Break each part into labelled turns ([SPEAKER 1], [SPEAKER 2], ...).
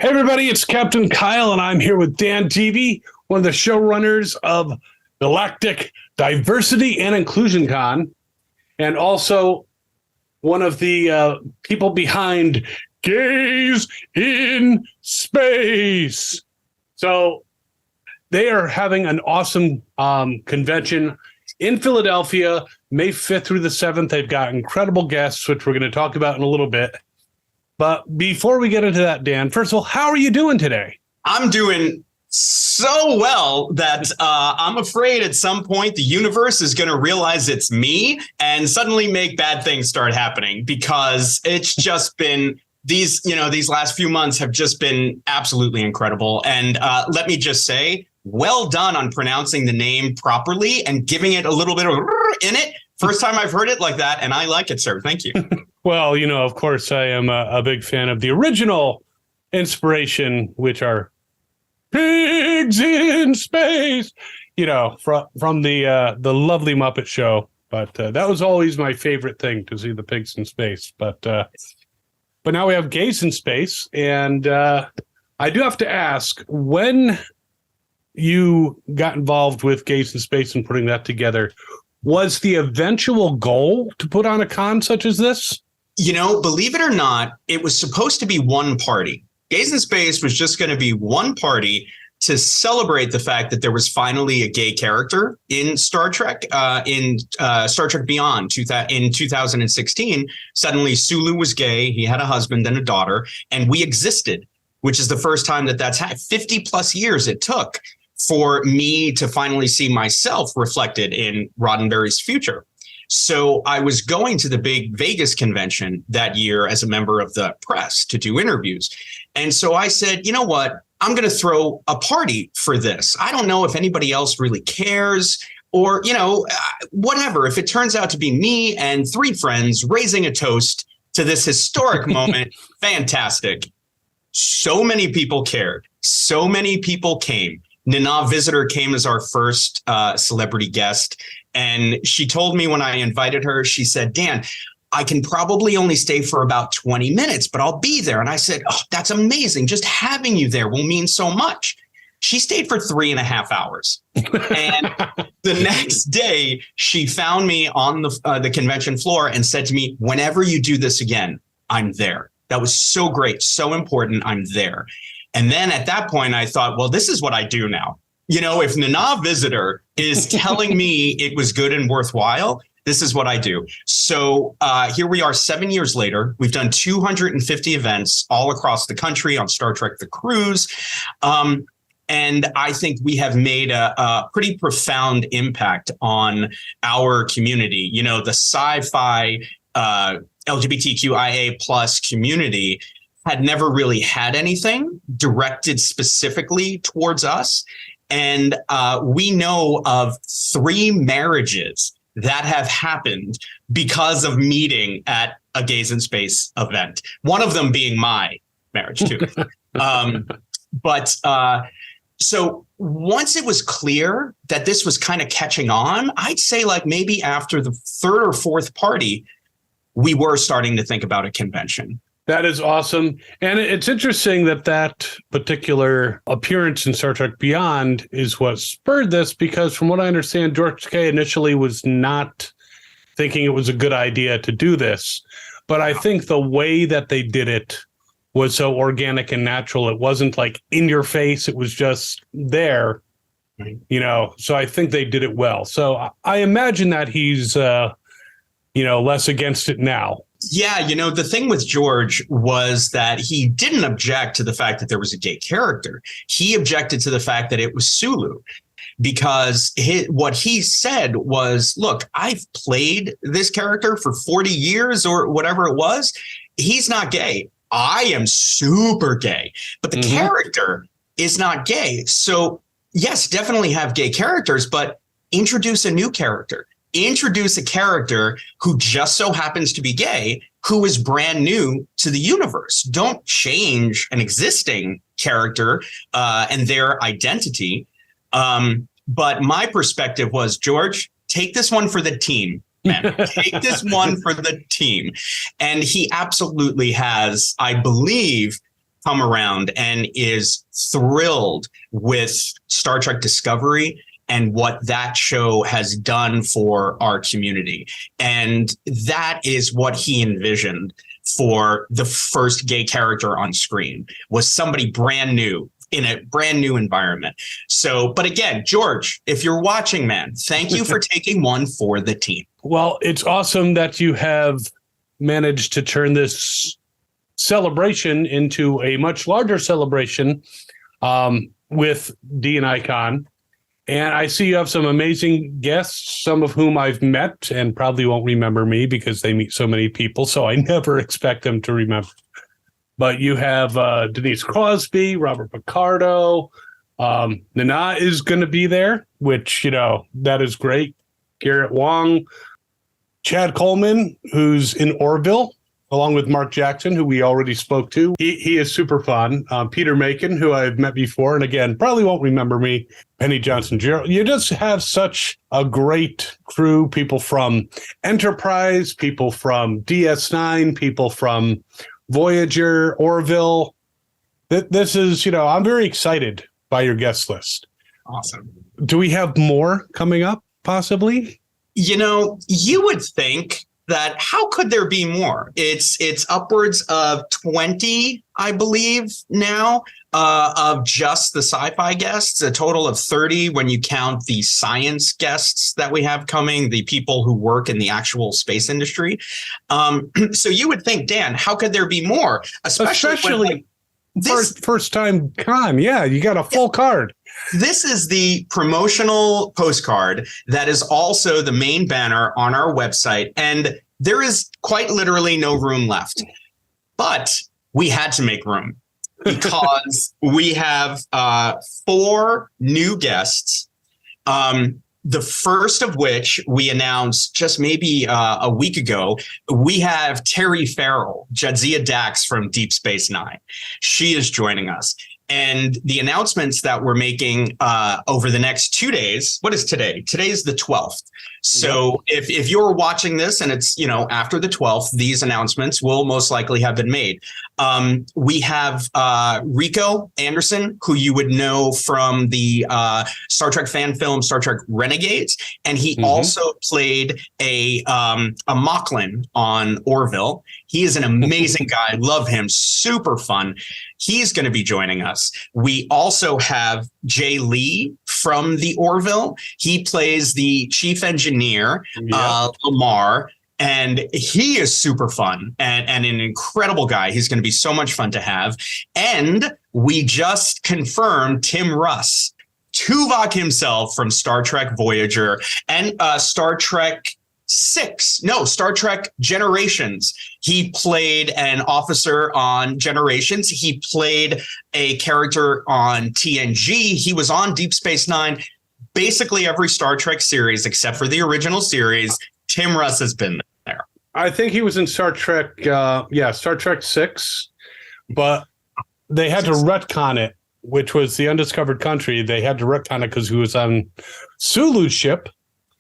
[SPEAKER 1] Hey everybody, it's Captain Kyle, and I'm here with Dan Deevy, one of the showrunners of Galactic Diversity and Inclusion Con, and also one of the people behind Gays in Space. So they are having an awesome convention in Philadelphia, May 5th through the 7th. They've got incredible guests, which we're going to talk about in a little bit. But before we get into that, Dan, first of all, how are you doing today?
[SPEAKER 2] I'm doing so well that I'm afraid at some point the universe is going to realize it's me and suddenly make bad things start happening, because it's just been these last few months have just been absolutely incredible. And let me just say, well done on pronouncing the name properly and giving it a little bit of in it. First time I've heard it like that, and I like it, sir. Thank you.
[SPEAKER 1] Well, of course, I am a big fan of the original inspiration, which are pigs in space, from the lovely Muppet Show. But that was always my favorite thing, to see the pigs in space. But now we have gays in space, and I do have to ask, when you got involved with Gays in Space and putting that together, was the eventual goal to put on a con such as this?
[SPEAKER 2] Believe it or not, it was supposed to be one party. Gays in Space was just going to be one party to celebrate the fact that there was finally a gay character in Star Trek, in Star Trek Beyond in 2016. Suddenly Sulu was gay. He had a husband and a daughter, and we existed, which is the first time that's had 50 plus years it took for me to finally see myself reflected in Roddenberry's future. So I was going to the big Vegas convention that year as a member of the press to do interviews. And so I said, you know what, I'm going to throw a party for this. I don't know if anybody else really cares, or, whatever. If it turns out to be me and three friends raising a toast to this historic moment, fantastic. So many people cared. So many people came. Nana Visitor came as our first celebrity guest. And she told me when I invited her, she said, Dan, I can probably only stay for about 20 minutes, but I'll be there. And I said, oh, that's amazing. Just having you there will mean so much. She stayed for 3.5 hours. And the next day, she found me on the convention floor and said to me, whenever you do this again, I'm there. That was so great, so important. I'm there. And then at that point, I thought, well, this is what I do now. If Nana Visitor is telling me it was good and worthwhile, this is what I do. So here we are 7 years later. We've done 250 events all across the country on Star Trek The Cruise. And I think we have made a pretty profound impact on our community. The sci-fi LGBTQIA plus community had never really had anything directed specifically towards us. And we know of 3 marriages that have happened because of meeting at a Gays in Space event. One of them being my marriage too. So once it was clear that this was kind of catching on, I'd say like maybe after the 3rd or 4th party, we were starting to think about a convention.
[SPEAKER 1] That is awesome. And it's interesting that particular appearance in Star Trek Beyond is what spurred this, because from what I understand, George Takei initially was not thinking it was a good idea to do this. But I think the way that they did it was so organic and natural. It wasn't like in your face. It was just there, so I think they did it well. So I imagine that he's, less against it now.
[SPEAKER 2] Yeah, the thing with George was that he didn't object to the fact that there was a gay character. He objected to the fact that it was Sulu, because what he said was, look, I've played this character for 40 years or whatever it was. He's not gay. I am super gay, but the character is not gay. So yes, definitely have gay characters, but introduce a new character. Introduce a character who just so happens to be gay, who is brand new to the universe. Don't change an existing character and their identity. But my perspective was, George, take this one for the team. Man, take this one for the team. And he absolutely has, I believe, come around and is thrilled with Star Trek Discovery and what that show has done for our community. And that is what he envisioned for the first gay character on screen, was somebody brand new in a brand new environment. So, but again, George, if you're watching, man, thank you for taking one for the team.
[SPEAKER 1] Well, it's awesome that you have managed to turn this celebration into a much larger celebration with D&I Con. And I see you have some amazing guests, some of whom I've met and probably won't remember me because they meet so many people, so I never expect them to remember. But you have Denise Crosby, Robert Picardo, Nana is going to be there, which, that is great. Garrett Wong, Chad Coleman, who's in Orville, along with Mark Jackson, who we already spoke to. He is super fun. Peter Macon, who I've met before, and again, probably won't remember me. Penny Johnson Gerald. You just have such a great crew, people from Enterprise, people from DS9, people from Voyager, Orville. This is, I'm very excited by your guest list.
[SPEAKER 2] Awesome.
[SPEAKER 1] Do we have more coming up, possibly?
[SPEAKER 2] You would think that how could there be more? It's upwards of 20, I believe, now, of just the sci-fi guests, a total of 30 when you count the science guests that we have coming, the people who work in the actual space industry. So you would think, Dan, how could there be more? Especially when,
[SPEAKER 1] first time con. Yeah, you got a full card.
[SPEAKER 2] This is the promotional postcard that is also the main banner on our website, and there is quite literally no room left. But we had to make room because we have 4 new guests. The first of which we announced just maybe a week ago. We have Terry Farrell, Jadzia Dax from Deep Space Nine. She is joining us. And the announcements that we're making over the next 2 days. What is today? Today's the 12th. So if you're watching this and it's, after the 12th, these announcements will most likely have been made. We have Rico Anderson, who you would know from the Star Trek fan film, Star Trek Renegades. And he also played a Mocklin on Orville. He is an amazing guy. Love him. Super fun. He's going to be joining us. We also have Jay Lee from the Orville. He plays the chief engineer, Lamar, and he is super fun and an incredible guy. He's going to be so much fun to have. And we just confirmed Tim Russ, Tuvok himself from Star Trek Voyager and Star Trek Generations. He played an officer on Generations. He played a character on TNG. He was on Deep Space Nine. Basically every Star Trek series, except for the original series, Tim Russ has been there.
[SPEAKER 1] I think he was in Star Trek, Star Trek 6, but they had to retcon it, which was the Undiscovered Country. They had to retcon it because he was on Sulu's ship.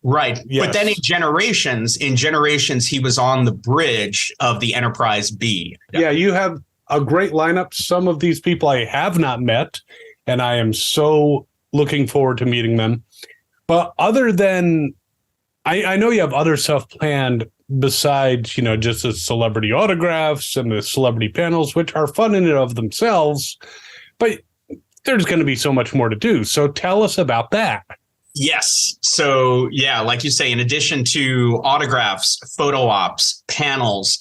[SPEAKER 2] Right.
[SPEAKER 1] Yes.
[SPEAKER 2] But then in Generations, he was on the bridge of the Enterprise B.
[SPEAKER 1] Yeah, you have a great lineup. Some of these people I have not met, and I am so looking forward to meeting them. But other than, I know you have other stuff planned besides, just the celebrity autographs and the celebrity panels, which are fun in and of themselves, but there's going to be so much more to do. So tell us about that.
[SPEAKER 2] Yes. So, like you say, in addition to autographs, photo ops, panels,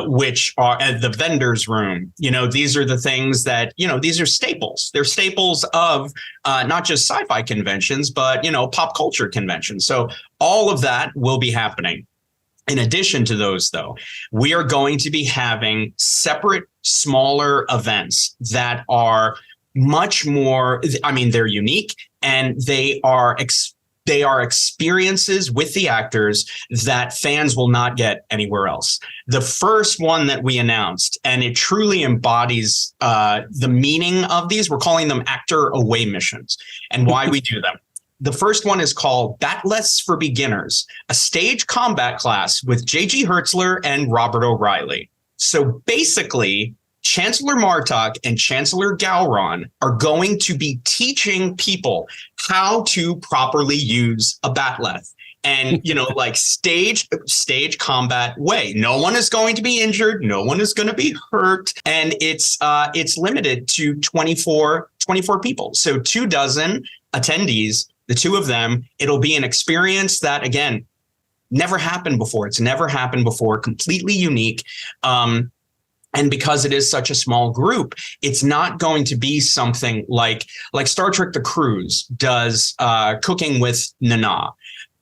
[SPEAKER 2] which are at the vendor's room, these are the things that, these are staples. They're staples of not just sci-fi conventions, but, pop culture conventions. So all of that will be happening. In addition to those, though, we are going to be having separate, smaller events that are much more, they're unique and they are experiences with the actors that fans will not get anywhere else. The first one that we announced, and it truly embodies the meaning of these, we're calling them actor away missions and why we do them. The first one is called Batless for Beginners, a stage combat class with J.G. Hertzler and Robert O'Reilly. So basically, Chancellor Martok and Chancellor Gowron are going to be teaching people how to properly use a bat'leth. And, like stage combat way. No one is going to be injured. No one is going to be hurt. And it's limited to 24 people. So 24 attendees, the two of them, it'll be an experience that, again, never happened before. It's never happened before. Completely unique. And because it is such a small group, it's not going to be something like Star Trek The Cruise does Cooking with Nana.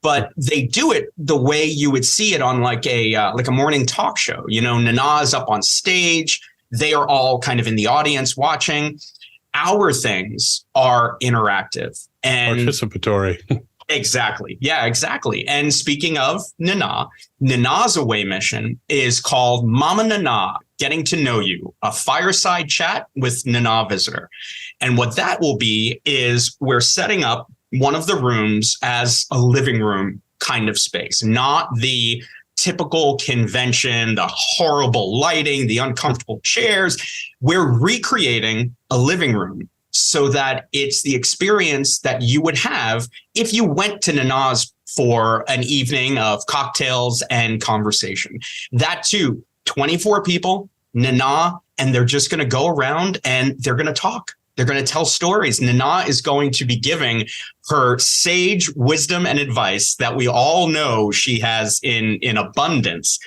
[SPEAKER 2] But they do it the way you would see it on like a morning talk show. Nana is up on stage. They are all kind of in the audience watching. Our things are interactive and
[SPEAKER 1] participatory.
[SPEAKER 2] Exactly. Yeah, exactly. And speaking of Nana's away mission is called Mama Nana, Getting to Know You, a fireside chat with Nana visitor. And what that will be is we're setting up one of the rooms as a living room kind of space, not the typical convention, the horrible lighting, the uncomfortable chairs. We're recreating a living room so that it's the experience that you would have if you went to Nana's for an evening of cocktails and conversation. That too, 24 people, Nana, and they're just going to go around and they're going to talk. They're going to tell stories. Nana is going to be giving her sage wisdom and advice that we all know she has in abundance.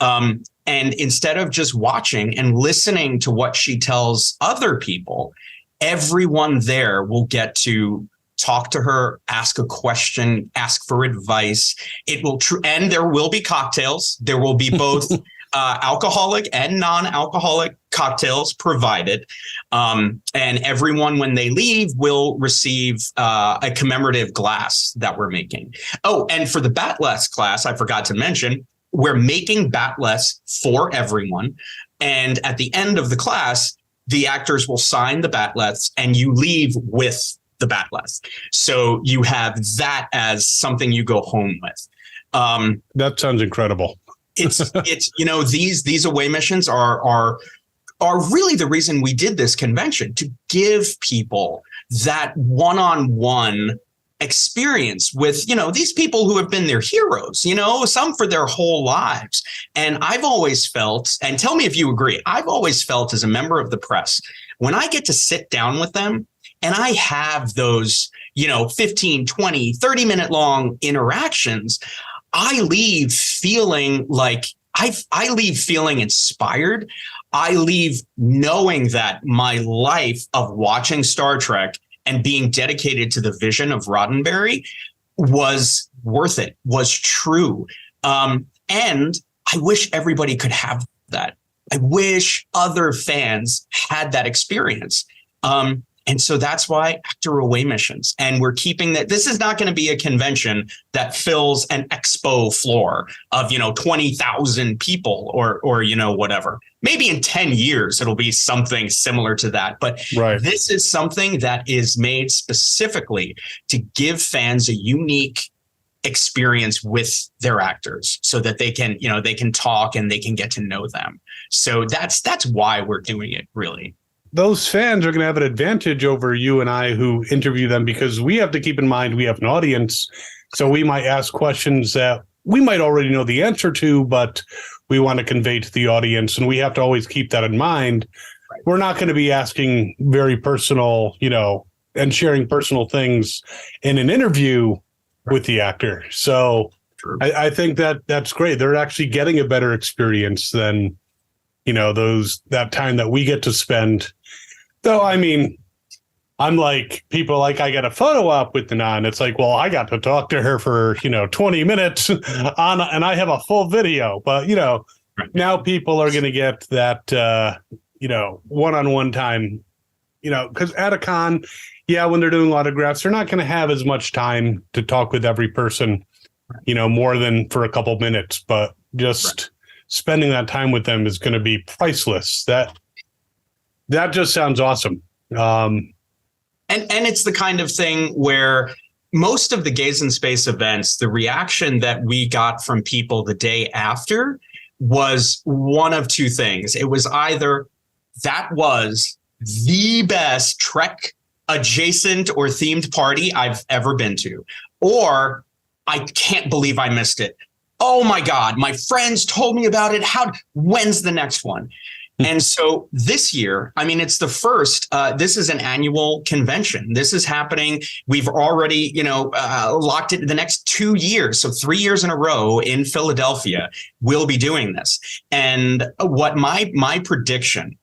[SPEAKER 2] And instead of just watching and listening to what she tells other people, everyone there will get to talk to her, ask a question, ask for advice. And there will be cocktails. There will be both alcoholic and non-alcoholic cocktails provided. And everyone, when they leave, will receive a commemorative glass that we're making. Oh, and for the bat'leths class, I forgot to mention, we're making bat'leths for everyone. And at the end of the class, the actors will sign the bat'leths and you leave with the bat'leths. So you have that as something you go home with.
[SPEAKER 1] That sounds incredible.
[SPEAKER 2] It's these away missions are really the reason we did this convention, to give people that one-on-one experience with, these people who have been their heroes, some for their whole lives. And I've always felt, and tell me if you agree, I've always felt as a member of the press, when I get to sit down with them and I have those, 15, 20, 30-minute long interactions, I leave feeling like I leave feeling inspired. I leave knowing that my life of watching Star Trek and being dedicated to the vision of Roddenberry was worth it, was true. And I wish everybody could have that. I wish other fans had that experience. And so that's why actor away missions. And we're keeping that. This is not going to be a convention that fills an expo floor of, 20,000 people or, whatever. Maybe in 10 years, it'll be something similar to that. But This is something that is made specifically to give fans a unique experience with their actors so that they can, they can talk and they can get to know them. So that's why we're doing it, really.
[SPEAKER 1] Those fans are going to have an advantage over you and I who interview them, because we have to keep in mind we have an audience. So we might ask questions that we might already know the answer to, but we want to convey to the audience. And we have to always keep that in mind. Right. We're not going to be asking very personal, and sharing personal things in an interview with the actor. So I think that's great. They're actually getting a better experience than, that time that we get to spend. Though, I mean, I'm like, people like, I got a photo op with Nana. It's like, well, I got to talk to her for, 20 minutes and I have a full video. But, now people are going to get that, one-on-one time, because at a con, when they're doing autographs, they're not going to have as much time to talk with every person, more than for a couple minutes. But just spending that time with them is going to be priceless. That just sounds awesome. And
[SPEAKER 2] it's the kind of thing where most of the Gaze in Space events, the reaction that we got from people the day after was one of two things. It was either that was the best Trek adjacent or themed party I've ever been to. Or I can't believe I missed it. Oh my God, my friends told me about it. When's the next one? And so this year, I mean, it's the first, this is an annual convention. This is happening. We've already, locked it the next 2 years. So 3 years in a row in Philadelphia, we'll be doing this. And what my prediction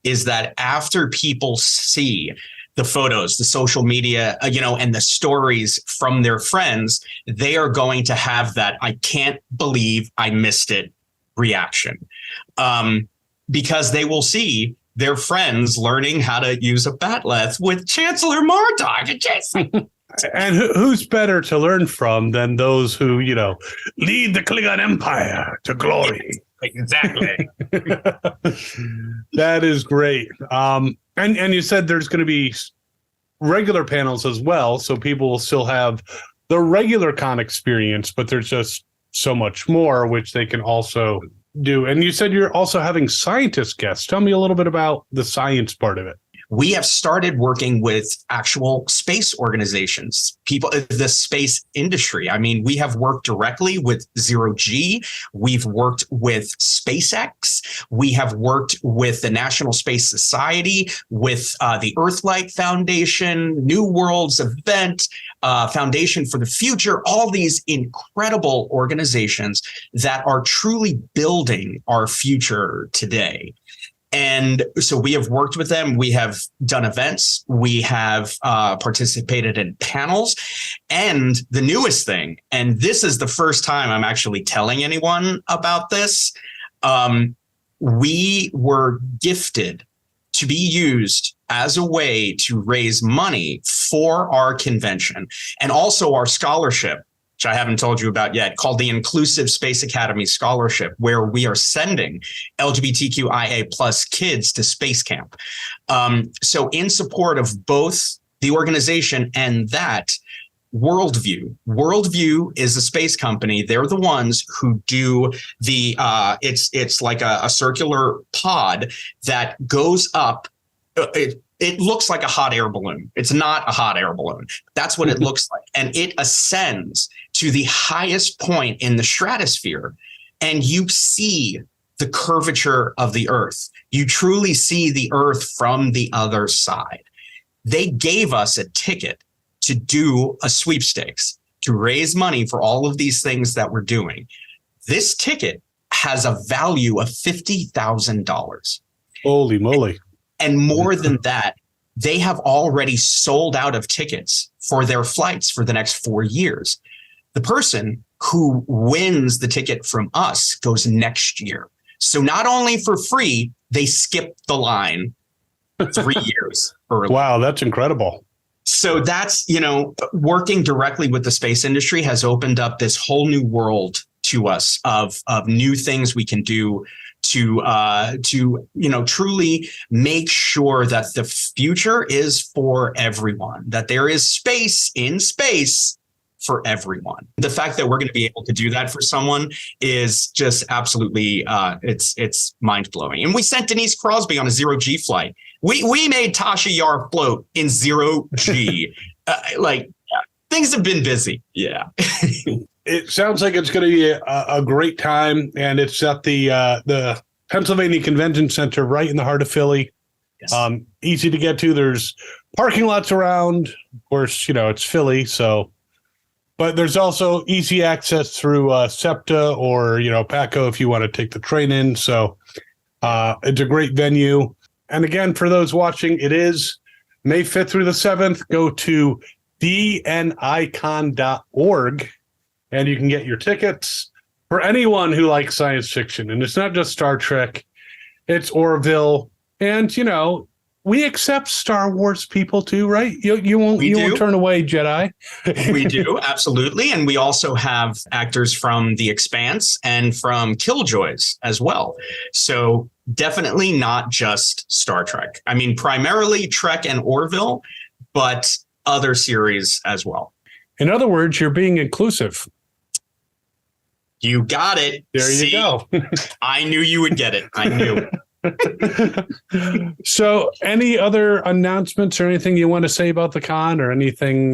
[SPEAKER 2] is that after people see the photos, the social media, and the stories from their friends, they are going to have that I can't believe I missed it reaction. Because they will see their friends learning how to use a bat'leth with Chancellor Marduk.
[SPEAKER 1] And who's better to learn from than those who, lead the Klingon Empire to glory?
[SPEAKER 2] Exactly.
[SPEAKER 1] That is great. And you said there's going to be regular panels as well, so people will still have the regular con experience, but there's just so much more, which they can also do. And you said you're also having scientist guests. Tell me a little bit about the science part of it.
[SPEAKER 2] We have started working with actual space organizations, people, the space industry. I mean, we have worked directly with Zero G. We've worked with SpaceX. We have worked with the National Space Society, with the Earthlight Foundation, New Worlds Event, Foundation for the Future, all these incredible organizations that are truly building our future today. And so we have worked with them. We have done events. We have participated in panels. And the newest thing, and this is the first time I'm actually telling anyone about this, we were gifted to be used as a way to raise money for our convention and also our scholarship, which I haven't told you about yet, called the Inclusive Space Academy Scholarship, where we are sending LGBTQIA plus kids to space camp. So in support of both the organization and that, Worldview is a space company. They're the ones who do the, it's like a circular pod that goes up. It looks like a hot air balloon. It's not a hot air balloon. That's what it looks like. And it ascends to the highest point in the stratosphere. And you see the curvature of the Earth. You truly see the Earth from the other side. They gave us a ticket to do a sweepstakes, to raise money for all of these things that we're doing. This ticket has a value of $50,000.
[SPEAKER 1] Holy moly.
[SPEAKER 2] And more than that, they have already sold out of tickets for their flights for the next 4 years. The person who wins the ticket from us goes next year. So not only for free, they skip the line 3 years early.
[SPEAKER 1] Wow, that's incredible.
[SPEAKER 2] So that's, working directly with the space industry has opened up this whole new world to us of new things we can do to truly make sure that the future is for everyone, that there is space in space for everyone. The fact that we're going to be able to do that for someone is just absolutely, it's mind blowing. And we sent Denise Crosby on a Zero G flight. We made Tasha Yar float in Zero G. Things have been busy. Yeah.
[SPEAKER 1] It sounds like it's going to be a great time, and it's at the Pennsylvania Convention Center right in the heart of Philly. Yes. Easy to get to. There's parking lots around. Of course, it's Philly, so. But there's also easy access through SEPTA or, PACO if you want to take the train in. So it's a great venue. And again, for those watching, it is May 5th through the 7th. Go to dnicon.org and you can get your tickets for anyone who likes science fiction. And it's not just Star Trek, it's Orville. And, we accept Star Wars people too, right? You won't turn away Jedi.
[SPEAKER 2] We do, absolutely. And we also have actors from The Expanse and from Killjoys as well. So definitely not just Star Trek. I mean, primarily Trek and Orville, but other series as well.
[SPEAKER 1] In other words, you're being inclusive.
[SPEAKER 2] You got it.
[SPEAKER 1] There you go.
[SPEAKER 2] I knew you would get it. I knew.
[SPEAKER 1] So, any other announcements or anything you want to say about the con or anything?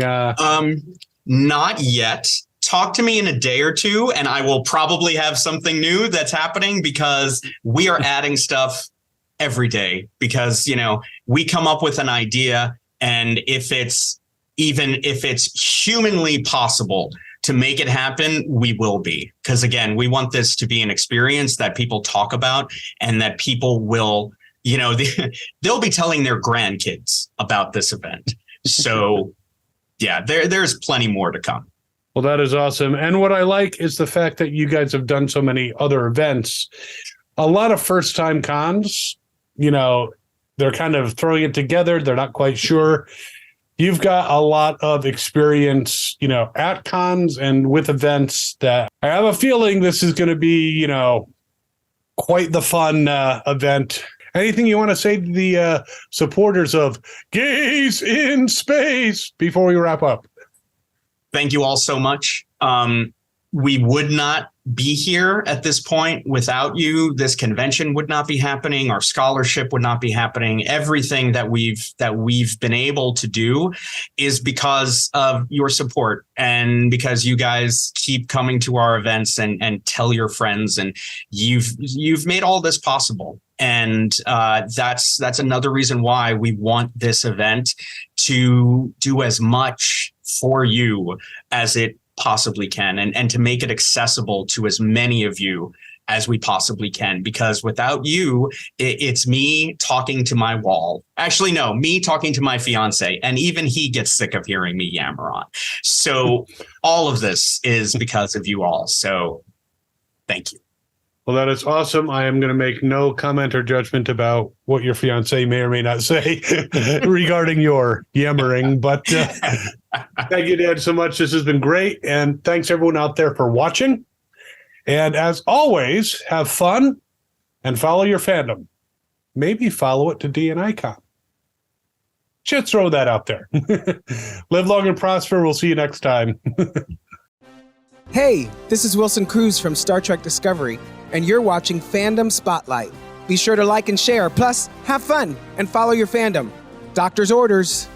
[SPEAKER 2] Not yet. Talk to me in a day or two, and I will probably have something new that's happening, because we are adding stuff every day, because, we come up with an idea, and if it's humanly possible to make it happen, we will be. Because again, we want this to be an experience that people talk about, and that people will, they'll be telling their grandkids about this event. So yeah, there's plenty more to come.
[SPEAKER 1] Well, that is awesome. And what I like is the fact that you guys have done so many other events. A lot of first-time cons, they're kind of throwing it together. They're not quite sure. You've got a lot of experience, at cons and with events that I have a feeling this is going to be, quite the fun event. Anything you want to say to the supporters of Gays in Space before we wrap up?
[SPEAKER 2] Thank you all so much. We would not be here at this point without you. This convention would not be happening. Our scholarship would not be happening. Everything that we've been able to do is because of your support, and because you guys keep coming to our events and tell your friends, and you've made all this possible. And that's another reason why we want this event to do as much for you as it possibly can, and to make it accessible to as many of you as we possibly can. Because without you, it's me talking to my wall. Actually, no, me talking to my fiance, and even he gets sick of hearing me yammer on. So all of this is because of you all. So thank you.
[SPEAKER 1] Well, that is awesome. I am going to make no comment or judgment about what your fiance may or may not say regarding your yammering. But thank you, Dan, so much. This has been great. And thanks, everyone out there, for watching. And as always, have fun and follow your fandom. Maybe follow it to D&I Con. Just throw that out there. Live long and prosper. We'll see you next time.
[SPEAKER 3] Hey, this is Wilson Cruz from Star Trek Discovery, and you're watching Fandom Spotlight. Be sure to like and share, plus have fun and follow your fandom. Doctor's orders.